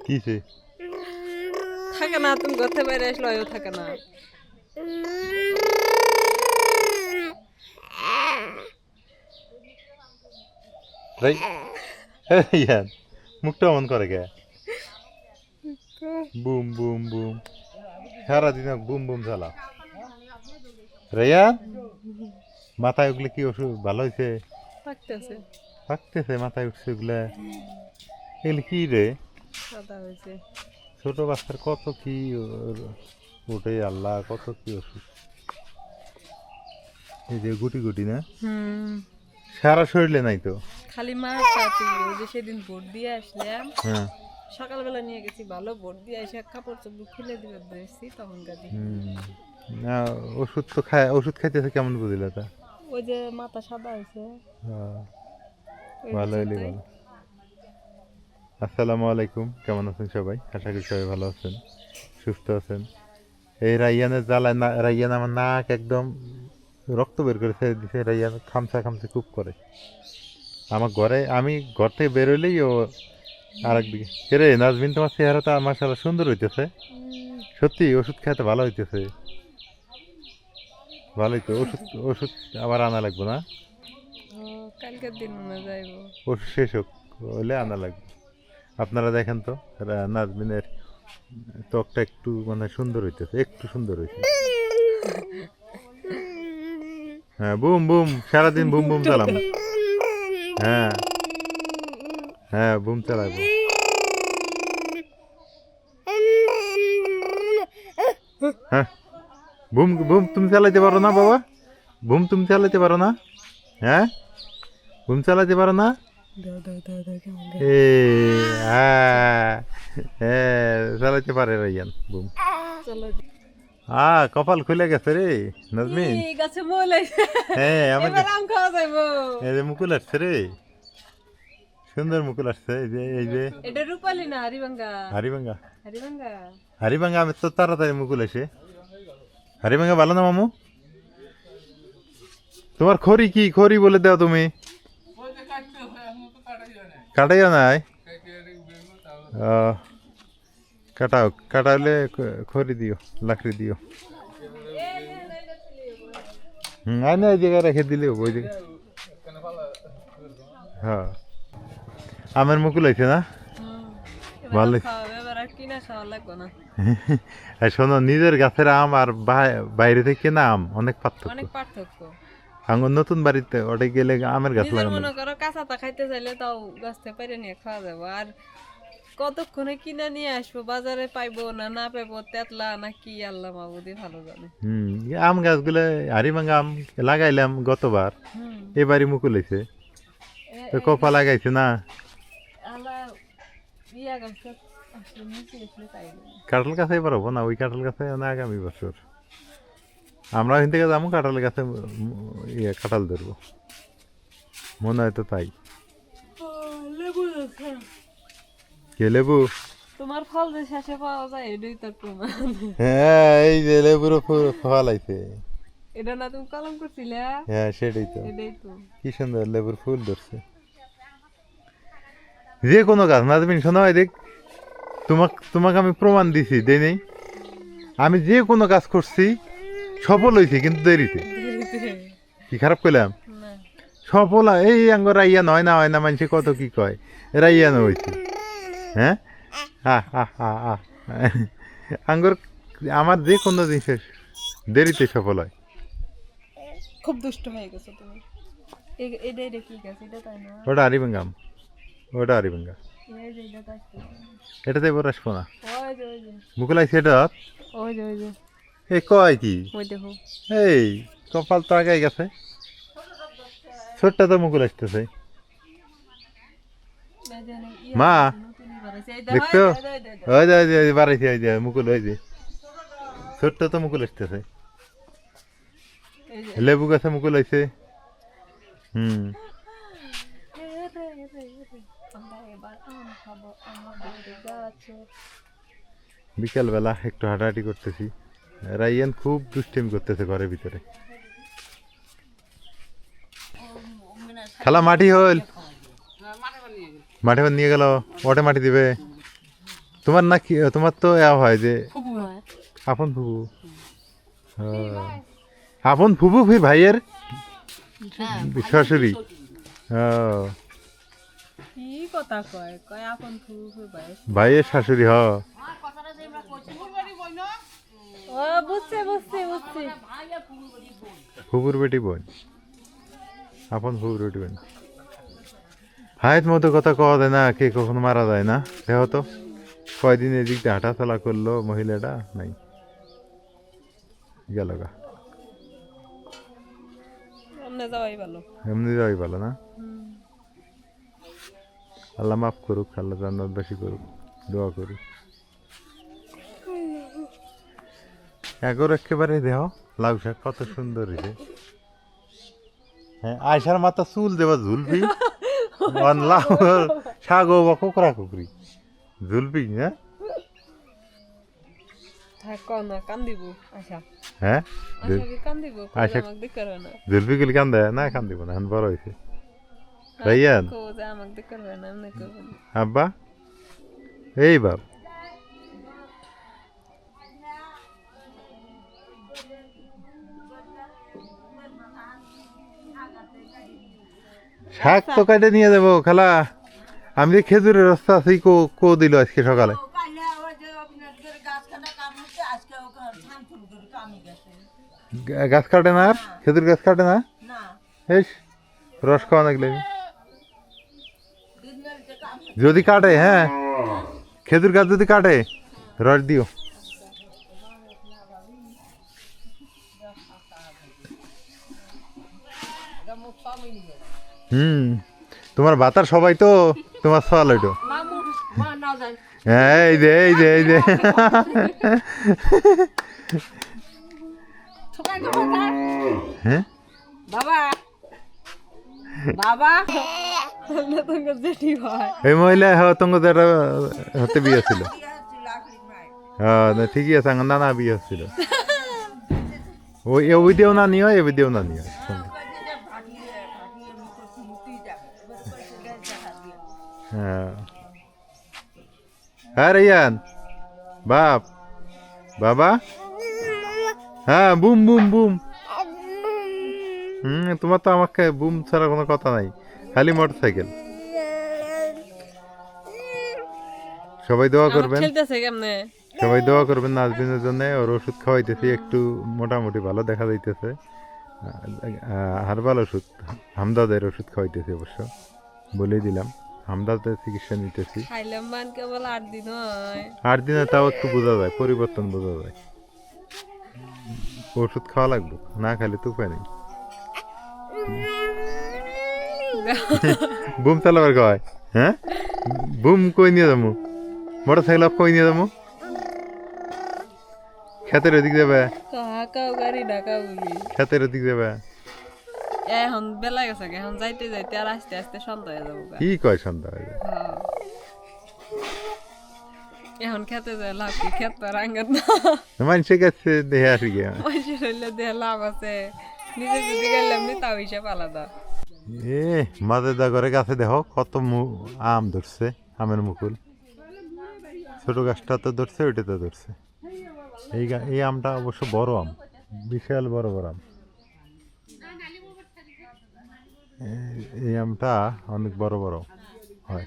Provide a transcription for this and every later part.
কিসে থাকে না, তুমি ঘর থেকে বাইরে আসলে ওও থাকে না। রাইয়ান মুখটা অমন করে কে? বুম বুম বুম সারাদিন বুম বুম চালা। রাইয়ান মাথায় ওগুলো কি ওষুধ ভালো হয়েছে? থাকতেছে থাকতেছে মাথায় উঠছে ওগুলা। এগুলো কি রে? সাদা হয়েছে। ছোট বাচ্চার কত কি ওঠে আল্লাহ, কত কি ওষুধ। এই যে গুটি গুটি না, সারা শরীরে নাই তো, খালি মাথাতেই। ওই যে সেদিন ভোট দিয়ে আসলাম, হ্যাঁ সকালবেলা নিয়ে গেছি, ভালো ভোট দিয়ে এসে কাপড় চোপড় খুলে দিবে ধরেছি তখন গাদি। না ওষুধ তো খায়, ওষুধ খাইতেছে কেমন বুঝলে তা? ওই যে মাথা সাদা হয়েছে। ভালো হইলে ভালো। আসসালামু আলাইকুম, কেমন আছেন সবাই? আশা করি সবাই ভালো আছেন, সুস্থ আছেন। এই রাইয়ানের জ্বালায় না, রাইয়ান আমার নাক একদম রক্ত বের করে ছেড়ে দিছে। রাইয়ান খামসা খামসা খুব করে আমার ঘরে। আমি ঘর থেকে বেরোলেই ও আর একদিকে। রে নাজমিন, তোমার চেহারাটা মাশাআল্লাহ সুন্দর হইতেছে। সত্যি ওষুধ খেতে ভালো হইতেছে। ভালোই তো। ওষুধ ওষুধ আবার আনা লাগবে না? কালকের দিন মনে যাইব। ওষুধ শেষ হোক হলে আনা লাগবে। আপনারা দেখেন তো নাজমিনের ত্বকটা একটু মানে সুন্দর হইতেছে, একটু সুন্দর হইছে। হ্যাঁ বুম বুম, সারাদিন বুম বুম চালাম। হ্যাঁ হ্যাঁ বুম চালাবো। হ্যাঁ বুম বুম তুমি চালাইতে পারো না বাবা? বুম তুমি চালাইতে পারো না? হ্যাঁ বুম চালাইতে পারো না? চালাইতে পারে রাইয়ান বুম। কপাল খুলে গেছে রে নাজমিন। গাছে মূল হ্যাঁ আমার আম খাওয়া যাইব। এই যে মুকুল আসছে রে, সুন্দর মুকুল আসছে। এই যে এই যে এটা রূপালি না হারিভাঙ্গা। হারিভাঙ্গা, হারিভাঙ্গা হারিভাঙ্গা আমি তো তাড়াতাড়ি মুকুল আসে। হারিভাঙ্গা ভালো না মামু? তোমার খড়ি কি, খড়ি বলে দাও তুমি। কাটাইও নাই? কাটাও, কাটাইলে খড়ি দিও, লাকড়ি দিও। আই না, এই জায়গায় রেখে দিলে ওই জায়গায়। হ্যাঁ আমের মুকুল হয়েছে না? ভালো। শোনো, নিজের গাছের আম আর বাইরে থেকে কেনা আম অনেক পার্থক্য। আঙ্গুর নতুন বাড়িতে ওটা গেলে আমের গাছ লাগানো। মনে করো কাঁচাটা খাইতে চাইলে তাও গাছ থেকে পাইরে নিয়ে খাওয়া যাবো। আর কতক্ষণে কিনে নিয়ে আসবো, বাজারে পাইবো না না পাইবো, তেতলা না কি আল্লাহ মাবুদি ভালো জানে। আম গাছগুলো হারিভাঙ্গা আম লাগাইলাম গতবার, এবারই মুকুল হয়েছে। তো কপা লাগাইছে না। কাঁঠাল গাছে এবার হবো না, ওই কাঁঠাল গাছে না আগামী বছর। আমরা ওইখান থেকে যাবো কাঁঠাল গাছে, কাঁঠাল ধরবো মনে হয় তো তাই। কে লেবু? তোমার ফল যে শেষে পাওয়া যায় এটাই তো প্রমাণ। হ্যাঁ এই যে লেবুর ফল আইছে। এটা না তুমি কলম করছিলে? হ্যাঁ সেটাই তো। এটাই তো কি সুন্দর লেবুর ফুল ধরছে। যে কোনো গাছ নাজমিন শোনো, দেখ তোমাকে আমি প্রমাণ দিছি, দেই নেই? আমি যে কোনো কাজ করছি সফল হয়েছি, কিন্তু দেরিতে। কি খারাপ করলাম? সফল এই আঙ্গ রাইয়ান হয় না, হয় না, মানুষে কত কি কয়, রাইয়ান হয়েছে। হ্যাঁ আঙ্গর আমার যে কোনো জিনিসের দেরিতে সফল হয়। খুব দুষ্ট হয়ে গেছো তুমি। এটা কি গাছ? এটা তাই না? ওটা হারিভাঙ্গা আম, ওটা হারিভাঙ্গা। এটাতে এবার আসবো না। মুকুল আইছে এটা। এই কয় কি? এই কপাল তো আগে গেছে। ছোট্ট তো মুকুল আসতেছে। মা দেখছো, ওই যে বাড়াইছে, ওই যে মুকুল, ওই যে ছোট্ট তো মুকুল আসতেছে। লেবু গাছে মুকুল আইছে। বিকেল বেলা একটু হাঁটাহাঁটি করতেছি। রাইয়ান খুব দুষ্টিমি করতেছে ঘরের ভিতরে। খালা মাটি হল, মাঠে নিয়ে গেল, ওটে মাটি দিবে। তোমার না কি তোমার তো হয় যে ফুপু হয় আপন ফুবু ও, আপন ফুবু ভাইয়ের শাশুড়ি ও কি কথা কয় কয় আপন ফুপু ভাই ভাইয়ের শাশুড়ি হ ও বুঝছে বুঝছি বুঝছি ফুবুর বেটি বোন আপন ফুবুর বেটি বোন হায়ের মতো কথা কওয়া যায় না কে কখনো মারা যায় না দেখো তো কয়দিন এদিক দিয়ে হাঁটাচলা করলো মহিলাটা নাই গেল গা অন্য যাওয়াই ভালো এমনি যাওয়াই ভালো না আল্লাহ মাফ করুক আল্লাহ জান্নাত বেশি করুক দোয়া করুক একর একেবারে দেহ লাউ শাক কত সুন্দর হয়েছে হ্যাঁ আয়সার মাথা চুল দেবা ঝুলবি লাউ শাক বা কোকরা কুকরি ঝুলবি হ্যাঁ থাক কও না কান্দিব আশা হ্যাঁ আশা কি কান্দিব আশা- আমাকে দেখতে পারবে না ঝুলবি গেলে কান্দে না কান্দিব না এখন বড় হয়েছে রাইয়ান কও যে আমাকে দেখতে পারবে না এমনি করবে না আব্বা এই বাপ শাক তো কাটে নিয়ে যাবো খালা আমি যে খেজুরের রাস্তা আছি কো দিল আজকে সকালে গাছ কাটে না আর খেজুর গাছ কাটে না এই রস খাওয়া লাগলে যদি কাটে হ্যাঁ খেজুর গাছ যদি কাটে রস দিও তোমার বাতার সবাই তো তোমার সওয়াল ওইটো হ্যাঁ এই যে হ্যাঁ বাবা বাবা তাহলে তোকে জেঠি হয় এই মহিলা তোমার হতে বিয়ে ছিল হ্যাঁ না ঠিকই আছে নানা বিয়ে হচ্ছিল ওই দিয়েও না নিও এ দিয়েও না নিও হ্যাঁ হ্যাঁ রিয়ান বাপ বাবা হ্যাঁ বুম বুম বুম তোমার তো আমাকে বুম ছাড়া কোনো কথা নাই খালি মোটর সাইকেল সবাই দোয়া করবেন খেলতেছে কেমনে সবাই দোয়া করবেন নাজবিনের জন্য ওর ওষুধ খাওয়াইতেছি একটু মোটামুটি ভালো দেখা যাইতেছে হারবাল ওষুধ হামদাদের ওষুধ খাওয়াইতেছি অবশ্য বলেই দিলাম হামদাদের চিকিৎসা নিতেছি খাইলাম মান কেবল 8 দিন হয় 8 দিনে তাও একটু বোঝা যায় পরিবর্তন বোঝা যায় ওষুধ খাওয়া লাগবে না খাইলে তো উপায় নেই বুম চালাবার কয় হ্যাঁ বুম কই নিয়ে যাবো মোটর সাইকেল কই নিয়ে যাবো খেতের ওদিক যাবে কাও গাড়ি ঢাকা বলি খেতের ওদিক যাবে এখন বেলা গেছে এখন যাইতে যাইতে আর আস্তে আস্তে সন্ধ্যা হয়ে যাবো কি কয় সন্ধ্যা হয়ে যায় হ্যাঁ। এখন খেতে যায় লাভ কি খেত তো রাঙ্গাত না মানুষের কাছে দেখে আসি গিয়া মানুষের হইলে দেহ লাভ আছে নিজে যদি গেলাম নি তাও হিসাব আলাদা এ মাঝে দা ঘরে গাছে দেখো কত আম ধরছে আমের মুকুল ছোট গাছটা তো ধরছে ওইটাতে ধরছে এই আমটা অবশ্য বড় আম বিশাল বড় বড় আম এই আমটা অনেক বড় বড় হয়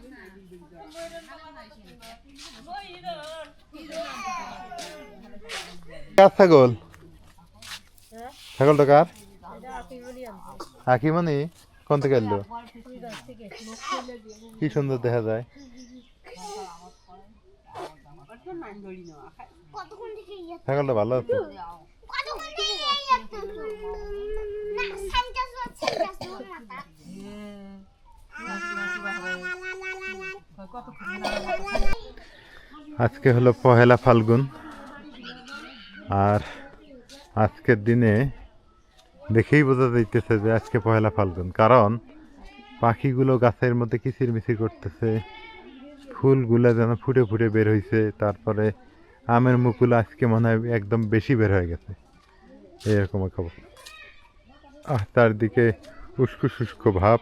কার ছাগল ছাগলটা কার আকিমনি কোন থেকে এলো কি সুন্দর দেখা যায় ছাগলটা ভালো আছে আজকে হলো পহেলা ফাল্গুন আর আজকের দিনে দেখেই বোঝা যাইতেছে যে আজকে পহেলা ফাল্গুন কারণ পাখিগুলো গাছের মধ্যে কিচির মিচির করতেছে ফুলগুলো যেন ফুটে ফুটে বের হয়েছে তারপরে আমের মুকুল আজকে মনে হয় একদম বেশি বের হয়ে গেছে এরকম খবর চারদিকে উস্কো শুষ্ক ভাব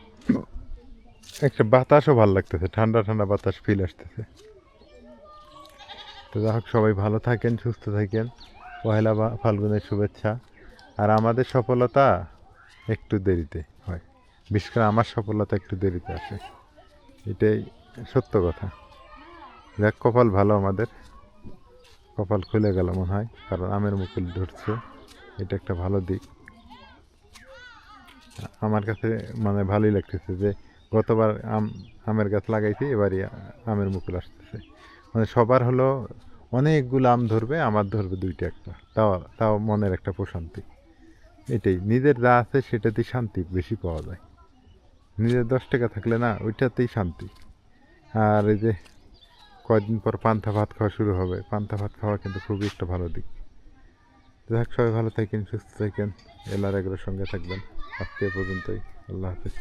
একটা বাতাসও ভালো লাগতেছে ঠান্ডা ঠান্ডা বাতাস ফিল আসতেছে তো যাই হোক, সবাই ভালো থাকেন, সুস্থ থাকেন। পহেলা ফাল্গুনের শুভেচ্ছা। আর আমাদের সফলতা একটু দেরিতে হয়, বিশেষ করে আমার সফলতা একটু দেরিতে আসে, এটাই সত্য কথা। দেখ, কপাল ভালো আমাদের, কপাল খুলে গেল মনে হয়, কারণ আমের মুকুল ধরছে, এটা একটা ভালো দিক। আমার কাছে মানে ভালোই লাগতেছে যে গতবার আমের গাছ লাগাইছি, এবারই আমের মুকুল আসতেছে। মানে সবার হলো অনেকগুলো আম ধরবে, আমার ধরবে দুইটা একটা, তাও তাও মনের একটা প্রশান্তি। এটাই, নিজের যা আছে সেটাতেই শান্তি বেশি পাওয়া যায়। নিজের 10 টাকা থাকলে না, ওইটাতেই শান্তি। আর এই যে কয়েকদিন পর পান্তা ভাত খাওয়া শুরু হবে, পান্তা ভাত খাওয়া কিন্তু খুবই একটা ভালো দিক। যাক, সবাই ভালো থাকেন, সুস্থ থাকেন, এলার এগুলোর সঙ্গে থাকবেন। আজকে এ পর্যন্তই। আল্লাহ হাফিজ।